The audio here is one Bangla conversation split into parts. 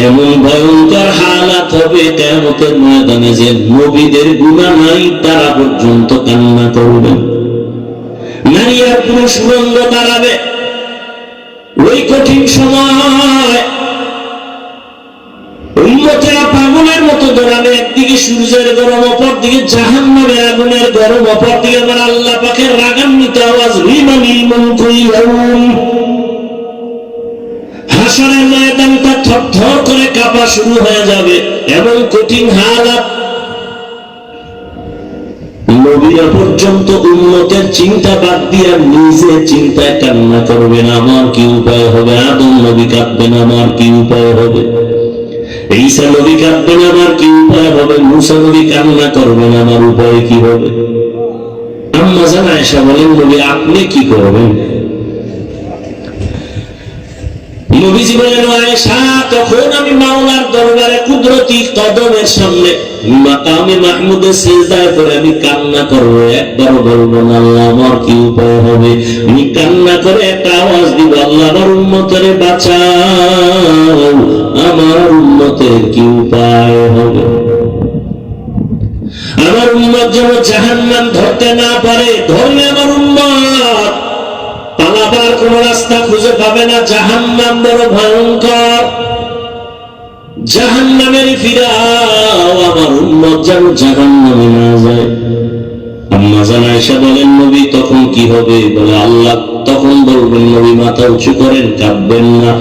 এমন ভয়ঙ্কর হালাত হবে কিয়ামতের ময়দানে যে নবীদের গুনাহ নাই তারা পর্যন্ত কান্না করবেন। নারী আর পুরুষ বন্ধ দাঁড়াবে ওই কঠিন সময়। উম্মতেরা পাগলের মতো দৌড়াবে, একদিকে সূর্যের গরম, অপর দিকে জাহান্নামের আগুনের গরম, অপর দিকে আমার আল্লাহ পাকের রাগান্বিত আওয়াজ, লিমানিল মুলকুল ইয়াউম। হাসরের ময়দানটা থরথর করে কাঁপা শুরু হয়ে যাবে, এমন কঠিন হালাত। নবীরা পর্যন্ত উম্মতের চিন্তা বাদ দিয়ে নিজে চিন্তায় কান্না করবেন, আমার কি উপায় হবে। আদম নবী কাঁদবেন, আমার কি উপায় হবে। ঈসা নবী কাঁদবেন, আমার কি উপায় হবে। মুসা নবী কান্না করবেন, আমার উপায় কি হবে। আম্মা জান আয়েশা বলেন, নবী আপনি কি করবেন। নবীজি বলেন, আয়েশা তখন আমি মাওলার দরবারে কুদরতি কদমের সামনে মাকামে মাহমুদে সিজদায় করে আমি কান্না করব, একবারও বলবো না আল্লাহ আমার কি উপায় হবে। আমি কান্না করে একটা আওয়াজ দিব, আল্লাহ আমার উম্মতের বাঁচাও, আমার উম্মতের কি উপায় হবে। আমার উম্মত যেন জাহান্নাম ধরতে না পারে, ধরলে আমার উম্মত পালাবার কোন রাস্তা খুঁজে পাবে না। জাহান্নাম বড় ভয়ঙ্কর, জাহান্নামের ফিরাও, আমার উম্মত যেন জাহান্নামে না যায়। আম্মা জান আয়েশা বলেন, নবী তখন কি হবে। বলে আল্লাহ তখন বলবেন, নবী মাথা উঁচু করেন, কাঁদবেন না,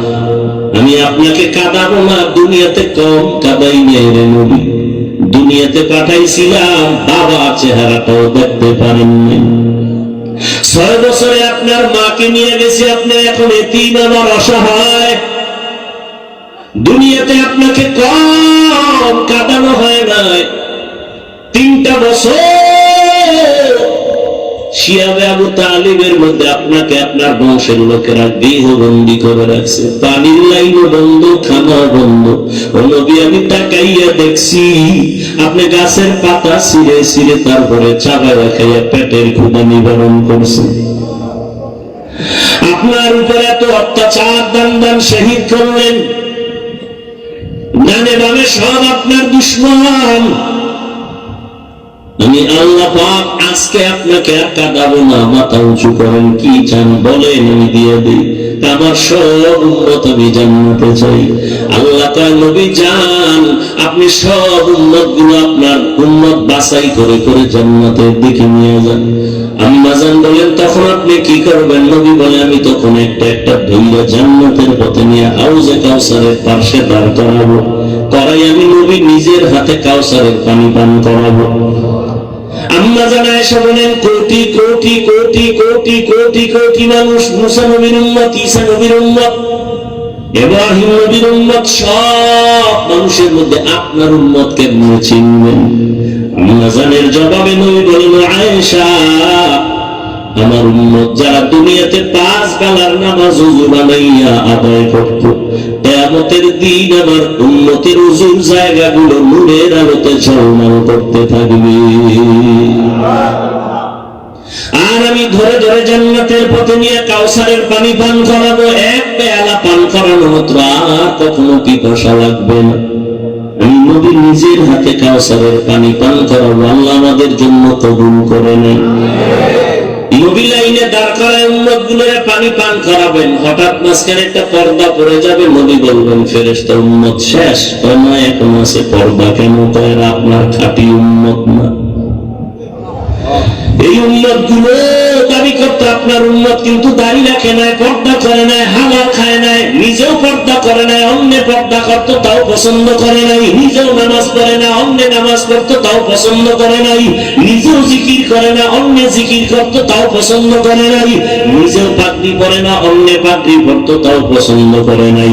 আমি আপনাকে কাঁদাবো না। দুনিয়াতে কম কাঁদাই নেই রে নবী, দুনিয়াতে পাঠাইছিলাম বাবা চেহারাটাও দেখতে পারেননি। 6 বছরে আপনার মাকে নিয়ে গেছি, আপনি এখন এতিম, আমার অসহায়। দুনিয়াতে আপনাকে কম কাঁদানো হয় নাই। 3টা বছর শিয়াবে আবু তালিবের মধ্যে আপনাকে আপনার বংশের লোকেরা গৃহবন্দী করে রাখছে, পানির লাইনও বন্ধ, খানাও বন্ধ। ও নবী আমি তাকাইয়া দেখছি আপনি গাছের পাতা ছিঁড়ে ছিঁড়ে তারপরে চাবায় খাইয়া পেটের ক্ষুধা নিবারণ করছেন। আপনার উপরে এত অত্যাচার, দান শহীদ করলেন, ডানে বামে সব আপনার দুশমন। আমি আল্লাহ পাক আজকে আপনাকে আর কাঁদাবো না, মাথা উঁচু করেন, কি চান বলেন আমি দিয়ে দিই। আমার সব উম্মত আমি জান্নাতে চাই। আল্লাহ কয়, নবী যান, আপনি সব উম্মত গুলো আপনার উম্মত বাছাই করে করে জান্নাতের দিকে নিয়ে যান। আম্মা জান বলেন, তখন আপনি কি করবেন। নবী বলে, আমি তখন একটা একটা ধৈর্য জান্নাতের পথে নিয়ে হাউজে কাউসারের পাশে দাঁড় করাবো, করাই আমি নবী নিজের হাতে কাউসারের পানি পান করাবো। আম্মা জান আয়েশা বলেন, কোটি কোটি কোটি কোটি কোটি কোটি মানুষ মুসা নবীর উম্মত, ঈসা নবীর উম্মত, ইব্রাহিম নবীর উম্মত, সব মানুষের মধ্যে আপনার উম্মত কেমনে চিনবেন। আম্মা জানের জবাবে নবী বলেন, আয়েশা আমার উম্মত যারা দুনিয়াতে 5 বেলার নামাজ ওযু বানাইয়া আদায় করত, কিয়ামতের দিন আমার উম্মতের ওযুর জায়গাগুলো নূরের আলোতে ঝলমল করতে থাকবে। আর আমি ধরে ধরে জান্নাতের পথে নিয়ে কাউসারের পানি পান করাবো। এক পেয়ালা পান করানো মাত্র আর কখনো পিপাসা লাগবে না। আমি নবী নিজের হাতে কাউসারের পানি পান করাবো। আল্লাহ আমাদের জন্য কবুল করে নেন। নবী লাইনে দাঁড় করায় উম্মত গুলোরে পানি পান করাবেন। হঠাৎ মাঝখানে একটা পর্দা পড়ে যাবে, নবী বলবেন, ফেরেশতা উম্মত শেষ। না, এখন আছে পর্দা। কেন? এরা আপনার খাঁটি উম্মত না। এই উম্মত গুলো দাবি করতে আপনার উম্মত, কিন্তু দাড়ি রাখে নাই, পর্দা করে নাই, হালাল খায় নাই, নিজেও পর্দা করে নাই, অন্য পর্দা করতো তাও পছন্দ করে নাই, নিজেও নামাজ পড়ে না, অন্য নামাজ পড়তো তাও পছন্দ করে নাই, নিজেও জিকির করে না, অন্য জিকির করতো তাও পছন্দ করে নাই, নিজেও পাগড়ি পরে না, অন্য পাগড়ি পরতো তাও পছন্দ করে নাই,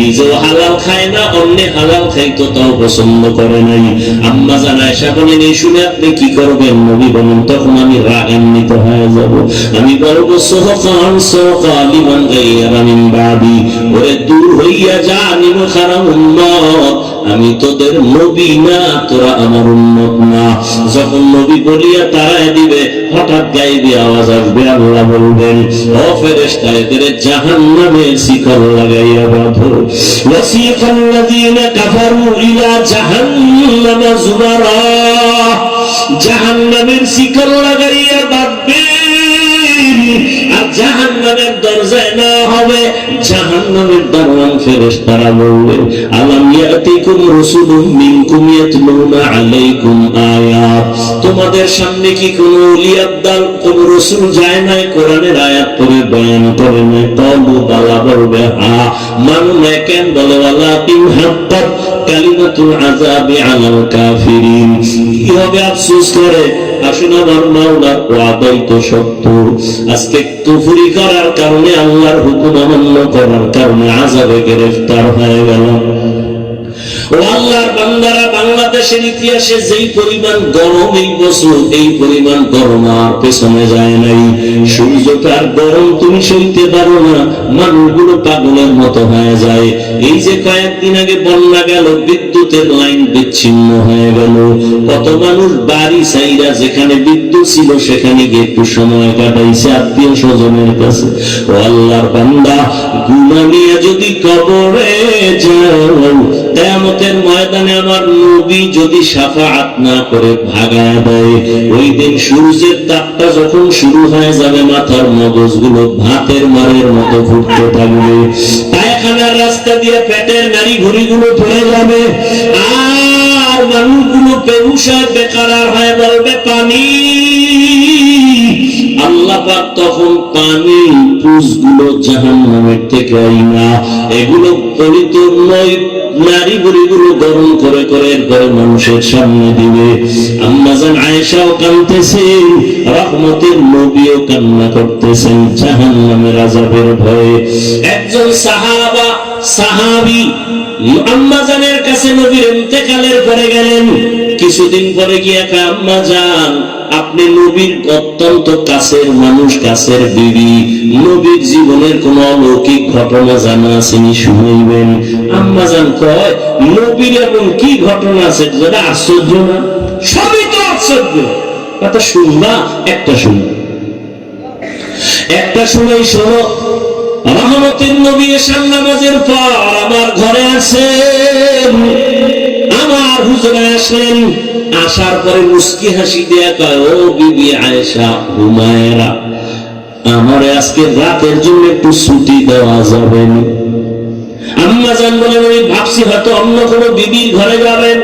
নিজেও হালাল খায় না, অন্য হালাল খাইতো তাও পছন্দ করে নাই। আম্মা জান আয়েশা বলেন, এই শুনে আপনি কি করবেন? নবী বলেন, তখন আমি রাগান্বিত হয়ে যাব। আমি বলবো, সুহকান সুহকান লিমান গায়রা মিন বাদি, ওরে দূর হইয়া যা নিমখারা উম্মত, আমি তোদের নবী না, তোরা আমার উম্মত না। যখন নবী বলিয়া তারাই দিবে, হঠাৎ গায়েবী আওয়াজ আসবে, আল্লাহ বলবেন ও ফেরেশতা এদের জাহান্নামের শিকল লাগাইয়া বাঁধো। ওয়াসিকাল্লাযীনা কাফারু ইলা জাহান্নামা যুমারা, জাহান্নামের শিকল লাগাইয়া বাঁধবে আর জাহান্নামের দরজায় না হবে। জাহান্নামের দারোয়ান ফেরেশতারা বলবে আলাম ইয়াতিকুম রাসূলুম মিনকুম ইয়াতলুনা আলাইকুম আয়াত, তোমাদের সামনে কি কোন ওলি আব্দাল কোন রাসূল যায় নাই কোরআনের আয়াত পড়ে বয়ান করে নাই? তবু বালা বলবে হ্যাঁ। মানু না কেন বলে ওয়ালাকিন হাক্কাত কালিমাতুল আযাবি আলাল কাফিরিন। কি হবে আফসোস করে, আসুন আমার মাওলার ওয়াদাই তো সত্য। আজকে কুফরি করার কারণে আল্লাহর হুকুম অমান্য করার কারণে আযাবে গ্রেফতার হয়ে গেল। ও আল্লাহর বান্দারা, বাংলাদেশের ইতিহাসে যেই পরিমাণ গরম এই বছর, এই পরিমাণ গরম আর পেছনে যায় নাই। সূর্যটার গরম তুমি সইতে পারো না, মানুষগুলো পাগলের মতো হয়ে যায়। এই যে কয়েকদিন আগে বন্যা গেল, বিদ্যুতের লাইন বিচ্ছিন্ন হয়ে গেল, কত মানুষ বাড়ি ছাইরা যেখানে বিদ্যুৎ ছিল সেখানে গিয়ে একটু সময় কাটাইছে আত্মীয় স্বজনের কাছে। ও আল্লাহর বান্দা, গুনাহ নিয়ে যদি কবরে যাও, কিয়ামতের ময়দানে আমার নবী যদি শাফাআত না করে ভাগায় দেয়, ওই দিন সূর্যের তাপটা যখন শুরু হয়ে যাবে, মাথার মগজগুলো ভাতের মারের মতো ফুটতে থাকবে, পায়খানার রাস্তা দিয়ে পেটের নাড়ি ঘুড়িগুলো পড়ে যাবে, আর মানুষগুলো বেহুশ বেকার হয়ে বলবে পানি। আল্লাহ পাক তখন পানি পুষগুলো জাহান্নামের থেকে আইনা এগুলো পরিপূর্ণ নারী বুড়িগুলো গরম করে করে এরপরে মানুষের সামনে দিবে। আম্মা জান আয়েশাও কাঁদতেছেন, রহমতের নবীও কান্না করতেছেন জাহান্নামের আযাবের ভয়ে। একজন সাহাবী আম্মা জানের কাছে নবীর ইন্তেকালের পরে গেলেন। কিছুদিন পরে গিয়ে আম্মা জান, আপনি নবীর অত্যন্ত কাছের মানুষ, কাছের বিবি, নবীর জীবনের কোন অলৌকিক ঘটনা জানা আসেনি, শুনাইবেন। আম্মা জান কয়, নবীর এমন কি ঘটনা আছে যেটা আশ্চর্য না? সবই তো আশ্চর্য। কথা শুনবা? একটা শুনবা, একটা শুনেই শোনো। রহমতের নবী এশার নামাজের পর আমার ঘরে আসেন, আমার হুজুরে আসেন। আসার পরে মুস্কি হাসি দেয়া কয়, ও বিবি আয়েশা, হুমায়রা, আমারে আজকে রাতের জন্য একটু ছুটি দেওয়া যাবে না? আম্মা জান বলেন, আমি ভাবছি হয়তো অন্য কোনো বিবির ঘরে যাবেন।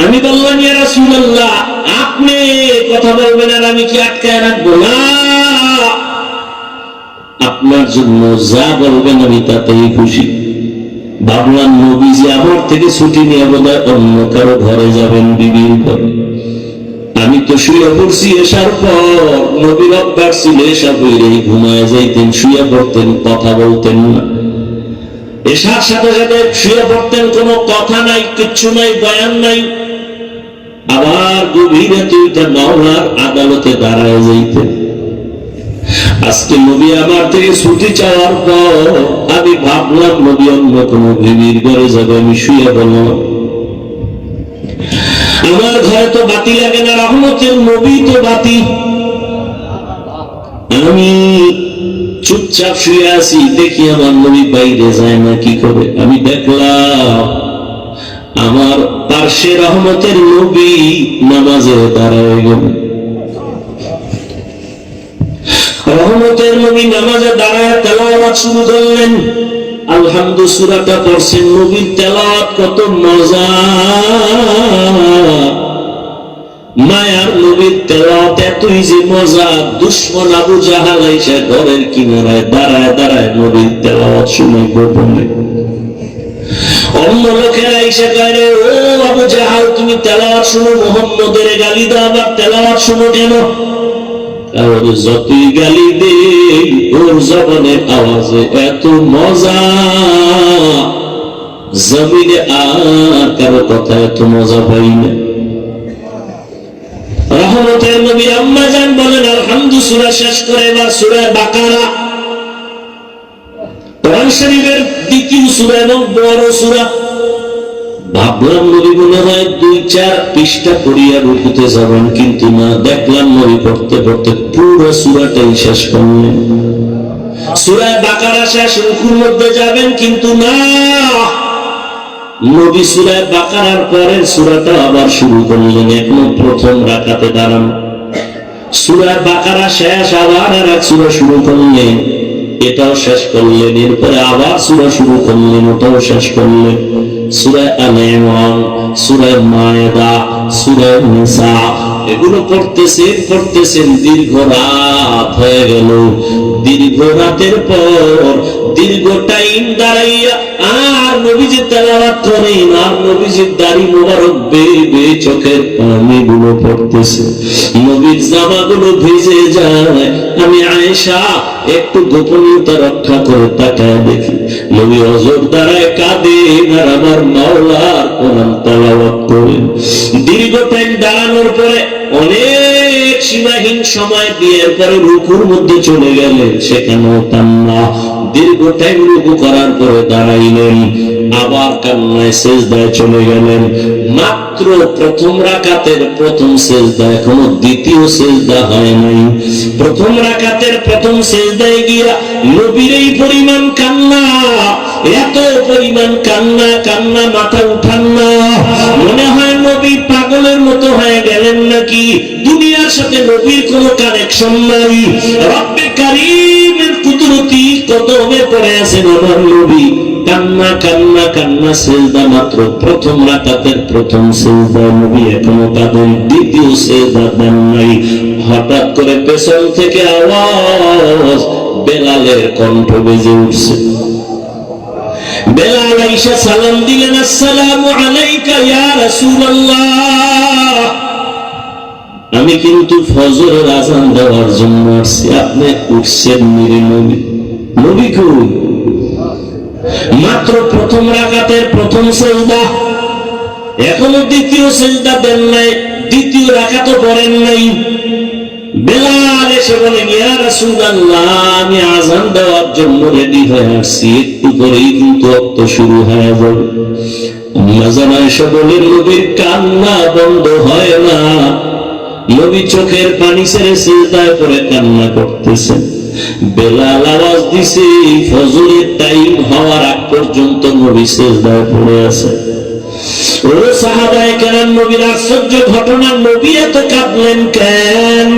আমি বললাম, ইয়া রাসূলুল্লাহ, আপনি কথা বলবেন আর আমি কি আটকায় রাখবো? না, আপনার জন্য যা বলবেন আমি তাতেই খুশি। ভাবলাম নবীজি আমার থেকে ছুটি নিয়ে বোধহয় অন্য কারো ঘরে যাবেন, বিবির ঘরে। আমি তো শুয়ে পড়ছি এশার পর। নবীর অভ্যাস ছিল এশা বইরেই ঘুমায় যাইতেন, শুয়ে পড়তেন, কথা বলতেন না। এশার সাথে সাথে শুয়ে পড়তেন, কোনো কথা নাই, কিচ্ছু নাই, বয়ান নাই। আবার গভীর রাতে মাওলার আদালতে দাঁড়ায় যাইতেন। আজকে নবী আমার থেকে ছুটি চাওয়ার পর আমি ভাবলাম নবী অন্য কোন বিবির ঘরে যাবে, আমি শুয়ে বললাম। আমার ঘরে তো বাতি লাগে না, রহমতের নবী তো বাতি। আমি চুপচাপ শুয়ে আছি, দেখি আমার নবী বাইরে যায় না, কি করে? আমি দেখলাম আমার পার্শ্বে রহমতের নবী নামাজে দাঁড়ায় গেল। রহমতের নবী নামাজে দাঁড়ায় তেলাওয়াত শুরু করলেন। আলহামদু সূরাটা পড়ছেন। নবীর তেলাওয়াত কত মজা! মায়ার নবীর তেলাওয়াত এতই যে মজা, দুশমন আবু জাহাল এসে ঘরের কিনারায় দাঁড়ায় দাঁড়ায় নবীর তেলাওয়াত শুনে গোপনে। অন্য লোকেরা এসে কয়, ও আবু জাহাল, তুমি তেলাওয়াত শুনো, মুহাম্মদের গালি দাও, আবার তেলাওয়াত শুনো কেন? আর যতই গালি দে, ওর জবানের আওয়াজে এত মজা, জমিনে আর কারো কথা এত মজা পাই না। রহমতের নবী আম্মা জান বলেন, আলহামদু সূরা শেষ করে এবার সূরা বাকারা, কোরআন শরীফের দ্বিতীয় সূরা এবং বড় সূরা। ভাবলাম নবী মনে হয় 2-4 পৃষ্ঠা পড়িয়া রুকুতে যাবেন, কিন্তু না, দেখলাম নবী পড়তে পড়তে পুরো সূরাটাই শেষ করলেন। সূরা বাকারা শেষ, রুকুর মধ্যে যাবেন, কিন্তু না, নবী সূরা বাকারার পরের সূরাটা আবার শুরু করলেন। এখনো প্রথম রাকাতে দাঁড়ান, সূরা বাকারা শেষ, আবার আর এক সূরা শুরু করলেন, এটাও শেষ করলেন। এরপরে আবার সূরা শুরু করলেন, ওটাও শেষ করলেন। সূরা আলে ইমরান, সূরা মায়েদা, সূরা নিসা, এগুলো পড়তেছেন, দীর্ঘ রাত হয়ে গেল। দীর্ঘ রাতের পর দীর্ঘ টাইম দাঁড়াইয়া আর নবীজি তেলাওয়াত করেন, আর নবীজির দাড়ি মোবারক বেয়ে বেয়ে চোখের পানিগুলো পড়তেছে, নবীর জামাগুলো ভিজে যায়। আমি আয়েশা একটু গোপনীয়তা রক্ষা করে তাকায় দেখি, নবী অজর দাঁড়ায় কাঁদেন আর আমার মাওলার কোরআন তেলাওয়াত করেন। দীর্ঘ টাইম দাঁড়ানোর পরে অনেক সীমাহীন সময় দিয়ে পরে রুকুর মধ্যে চলে গেলেন, সেখানেও কান্না। দীর্ঘ টাইম রুকু করার পরে দাঁড়াইলেন, আবার কান্নায় সেজদায় চলে গেলেন। মাত্র প্রথম রাকাতের প্রথম সেজদা, এখনো দ্বিতীয় সেজদা হয় নাই। প্রথম রাকাতের প্রথম সেজদায় গিয়া নবীর এই পরিমাণ কান্না, এত পরিমাণ কান্না মাথা উঠান না, মনে হয় নবী পাগলের মতো হয়ে গেলেন নাকি, দুনিয়ার সাথে নবীর কোনো কানেকশন নাই। রব্বে কারীমের কুদরতি কদমে পড়ে আছেন আমার নবী, কান্না সেজদা। মাত্র প্রথম রাকাতের প্রথম সেজদায় নবী এখনো কাঁদেন, দ্বিতীয় সেজদা দেন নাই। হঠাৎ করে পেছন থেকে আওয়াজ, বেলালের কণ্ঠ বেজে উঠছে। বেলাল আয়েশা সালাম দিলেন, আসসালামু আলাইকা ইয়া রাসূলুল্লাহ। আমি কিন্তু ফজরের আযান দেওয়ার জন্য আসছি, আপনি উঠছেন নিরে নবী। নবী কই? মাত্র প্রথম রাকাতের প্রথম সেজদা, এখনো দ্বিতীয় সেজদা দেন নাই, দ্বিতীয় রাকাতও পড়েন নাই। বেলাল এসে বলেন, ইয়া রাসূলুল্লাহ, আমি আযান দেওয়ার জন্য রেডি হয়ে আসছি, একটু পরেই কিন্তু ওয়াক্ত শুরু হয়ে যাবে। আম্মা আয়েশা বলেন, নবীর কান্না বন্ধ হয় না, নবী চোখের পানি ছেড়ে সিজদায় পড়ে কান্না করতেছেন। বেলাল আওয়াজ দিছে, ফজরের টাইম হওয়ার আগ পর্যন্ত নবী সিজদায় পড়ে আছে। ও সাহাবায়ে কেরাম, নবীর আশ্চর্য ঘটনা, নবী এত কাঁদলেন কেন?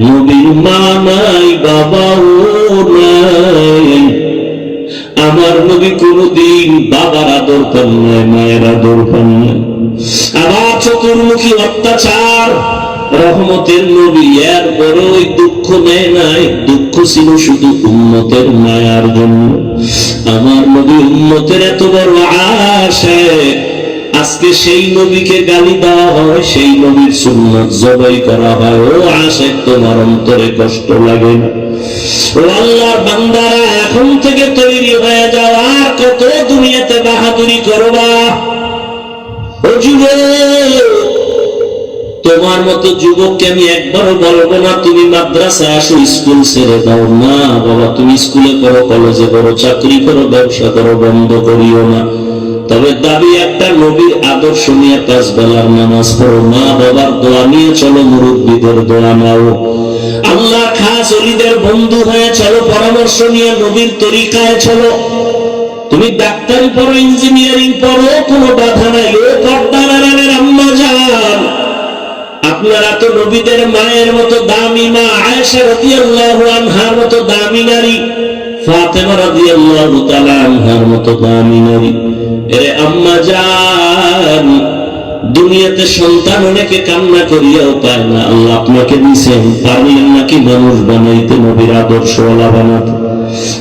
নবীর মা নাই, বাবাও নাই। আমার নবী কোনদিন বাবার আদর পান নাই, মায়ের আদর পান নাই। আবার চতুর্মুখী অত্যাচার, রহমতের নবী এর বড়ই দুঃখ নেয় নাই, দুঃখ ছিল শুধু উম্মতের মায়ার জন্য। আমার নবী উম্মতের এত বড় আশিক, আজকে সেই নবীকে গালি দেওয়া হয়, সেই নবীর সুন্নাত জবাই করা হয়। ও আশিক, তোমার অন্তরে কষ্ট লাগে না? ও আল্লাহর বান্দারা, এখন থেকে তৈরি হয়ে যাও, আর কত দুনিয়াতে বাহাদুরি করবা? ও যুবক, তোমার মতো যুবককে আমি একবারও বলবো না তুমি মাদ্রাসায় আসো, স্কুল ছেড়ে দাও। না বাবা, তুমি স্কুলে করো, কলেজে করো, চাকরি করো, ব্যবসা করো, বন্ধ করিও না। তবে দাবি একটা, নবীর আদর্শ নিয়ে 5 বেলার নামাজ পড়ো, মা বাবার দোয়া নিয়ে চলো, মুরব্বীদের দোয়া নাও, আল্লাহ খাস ওলিদের বন্ধু হয়ে চলো, পরামর্শ নিয়ে নবীর তরিকায় চলো। তুমি ডাক্তারি পড়ো, ইঞ্জিনিয়ারিং পড়ো, কোনো বাধা নাই। ও পর্দার আড়ালের আম্মা জান, আপনারা তো নবীদের মায়ের মতো দামি মা, আয়েশা রাদিয়াল্লাহু আনহার মতো দামি নারী, ফাতেমা রাদিয়াল্লাহু তাআলা আনহার মতো দামি নারী। এরে আম্মা জান, দুনিয়াতে সন্তান অনেকে কান্না করিয়াও পায় না, আল্লাহ আপনাকে দিয়েছেন, পারলেন নাকি মানুষ বানাইতে, নবীর আদর্শওয়ালা বানাতে?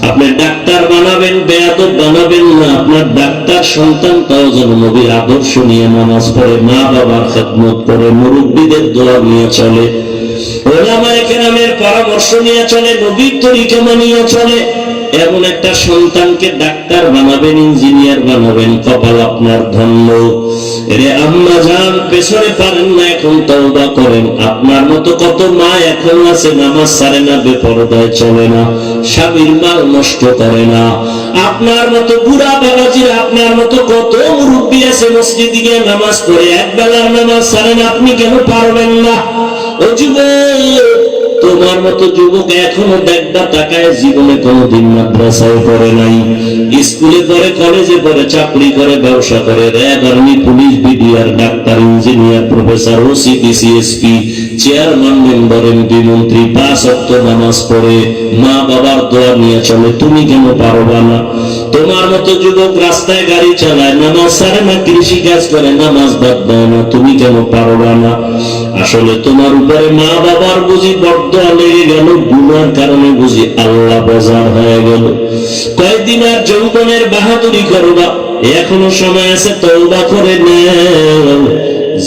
আপনি ডাক্তার বানাবেন, বেয়াদব বানাবেন না। আপনার ডাক্তার সন্তানটাও যেন নবীর আদর্শ নিয়ে নামাজ পড়ে, মা বাবার খেদমত করে, মুরব্বীদের দোয়া নিয়ে চলে, ওলামায়ে কেরামের পরামর্শ নিয়ে চলে, নবীর তরিকা মানিয়ে চলে। এমন একটা সন্তানকে ডাক্তার বানাবেন, ইঞ্জিনিয়ার বানাবেন, কপাল আপনার ধন্য। এরে আম্মা জান, পেছনে পারেন না, এখন তওবা করেন। আপনার মতো কত মা এখন আছে, নামাজ ছাড়ে না, বেপরদায় চলে না, স্বামীর মাল নষ্ট করে না। আপনার মতো বুড়া বাবাজিরা আপনার মতো কত মুরব্বী আছে মসজিদে গিয়ে নামাজ পড়ে, এক বেলার নামাজ ছাড়েন, আপনি কেন পারবেন না? ও যুবক, তোমার মতো যুবক এখনো দেখবা তাকায় জীবনে কোনোদিন মাদ্রাসায় পড়ে নাই, স্কুলে পড়ে, কলেজে পড়ে, চাকরি করে, ব্যবসা করে, RAB, army, police, BDR, doctor, engineer, professor, OC, CSP, chairman, member, MP, মন্ত্রী, 5 ওয়াক্ত নামাজ পড়ে, মা বাবার দোয়া নিয়ে চলে, তুমি কেন পারবা না? তোমার মতো যুবক রাস্তায় গাড়ি চালায়, নামাজ ছাড়ে না, কৃষি কাজ করে, নামাজ বাদ দেয় না, তুমি কেন পারবা না? আসলে তোমার উপরে মা বাবার বুঝি বরদোয়া লেগে গেল, গুনার কারণে বুঝি আল্লাহ বেজার হয়ে গেল। কয়েকদিন আর যৌবনের বাহাদুরি করবা, এখনো সময় আছে, তওবা করে নাও।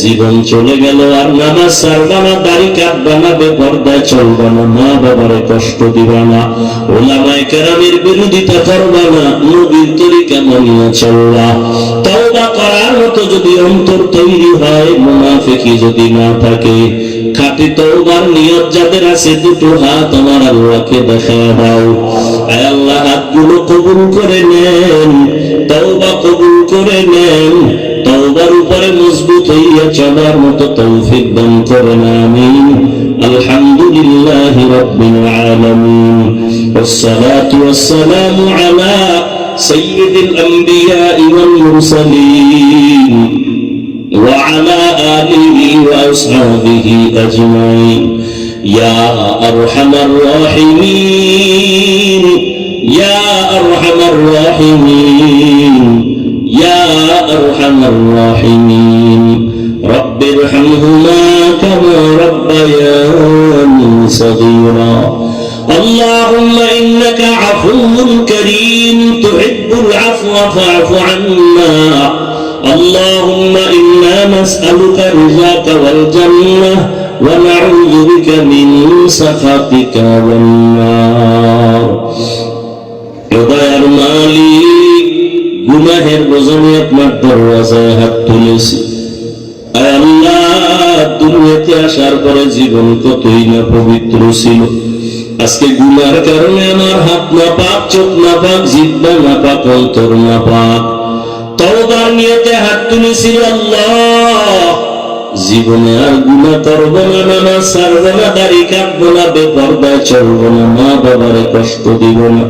জীবন চলে গেল, আর নামাজ ছাড়বা না, দাড়ি কাটবা না, বেপরদায় চলবা না, মা বাবারে কষ্ট দিবা না, ওলামায়ে কেরামের বিরোধিতা করবা না, নবীর তরিকা মানিয়া চলবা। তওবা করার মতো যদি অন্তর তৈরি হয়, মুনাফিকি যদি না থাকে, খাঁটি তওবার নিয়ত যাদের আছে, দুটো হাত আমার আল্লাহকে দেখায় দাও। আয় আল্লাহ, হাতগুলো কবুল করে নেন, তওবা কবুল করে নেন, তওবার উপরে মজবুত হইয়া চলার মতো তৌফিক দান করেন, আমিন। আলহামদুলিল্লাহি রাব্বিল আলামিন, ওয়াসসালাতু ওয়াসসালামু আলা সাইয়্যিদিল আমবিয়া ওয়াল মুরসালিন ওয়া আলা আলিহি ওয়া আসহাবিহি আজমাইন। ইয়া আরহামার রাহিমিন, ইয়া আরহামার রাহিমিন, ইয়া আরহামার রাহিমিন। رب ارحمهما كما ربياني صغيرا. اللهم إنك عفو كريم تحب العفو فاعف عنا. اللهم إنا نسألك رضاك والجنة ونعوذ بك من سخطك والنار. দয়ার মালিক, গুনাহের বোঝনে আপনার দরওয়াজায় হাত তুলেছি। আল্লাহ, দুনিয়াতে আসার পরে জীবন কতই না পবিত্র ছিল, আজকে গুনার কারণে আমার হাত না পাক, চোখ না পাক, জিহ্বা না পাক, অন্তর না পাক। তওবার নিয়তে হাত তুলেছিল আল্লাহ, জীবনে আর গুনাহ করব না, নামাজ ছাড়ব না, দাড়ি কাটব না, বেপরদায় চলব না, মা বাবারে কষ্ট দিব না,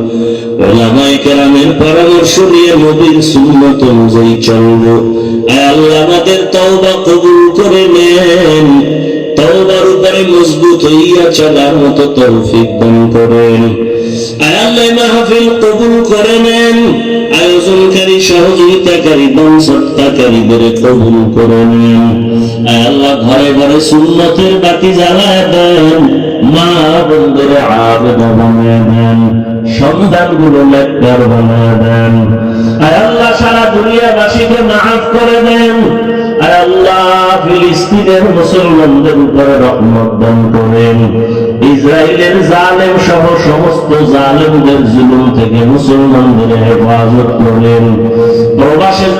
ওলামায়ে কেরামের পরামর্শ নিয়ে নবীর সুন্নাত অনুযায়ী চলব। আয় আল্লাহ, আমাদের তওবা কবুল করে নেন, তওবার উপরে মজবুত হইয়া চলার মতো তৌফিক দান করেন। আয় আল্লাহ, মাহফিল কবুল করে নেন, আয়োজনকারী, সহযোগিতাকারী, দান সৎকারীদের কবুল করে নেন। আয় আল্লাহ, ঘরে ঘরে সুন্নতের বাতি জ্বালায় দেন, মা বোনদের আবেদ বানিয়ে দেন, সন্তানগুলো নেককার বানিয়ে দেন। আয় আল্লাহ, সারা দুনিয়াবাসীকে মাফ করে দেন। আয় আল্লাহ, ফিলিস্তিনের মুসলমানদের উপরে রহমত দান করেন। ইসরায়েলের জালেম সহ সমস্ত জালেমদের জুলুম থেকে মুসলমানদের হেফাজত করেন। প্রবাসে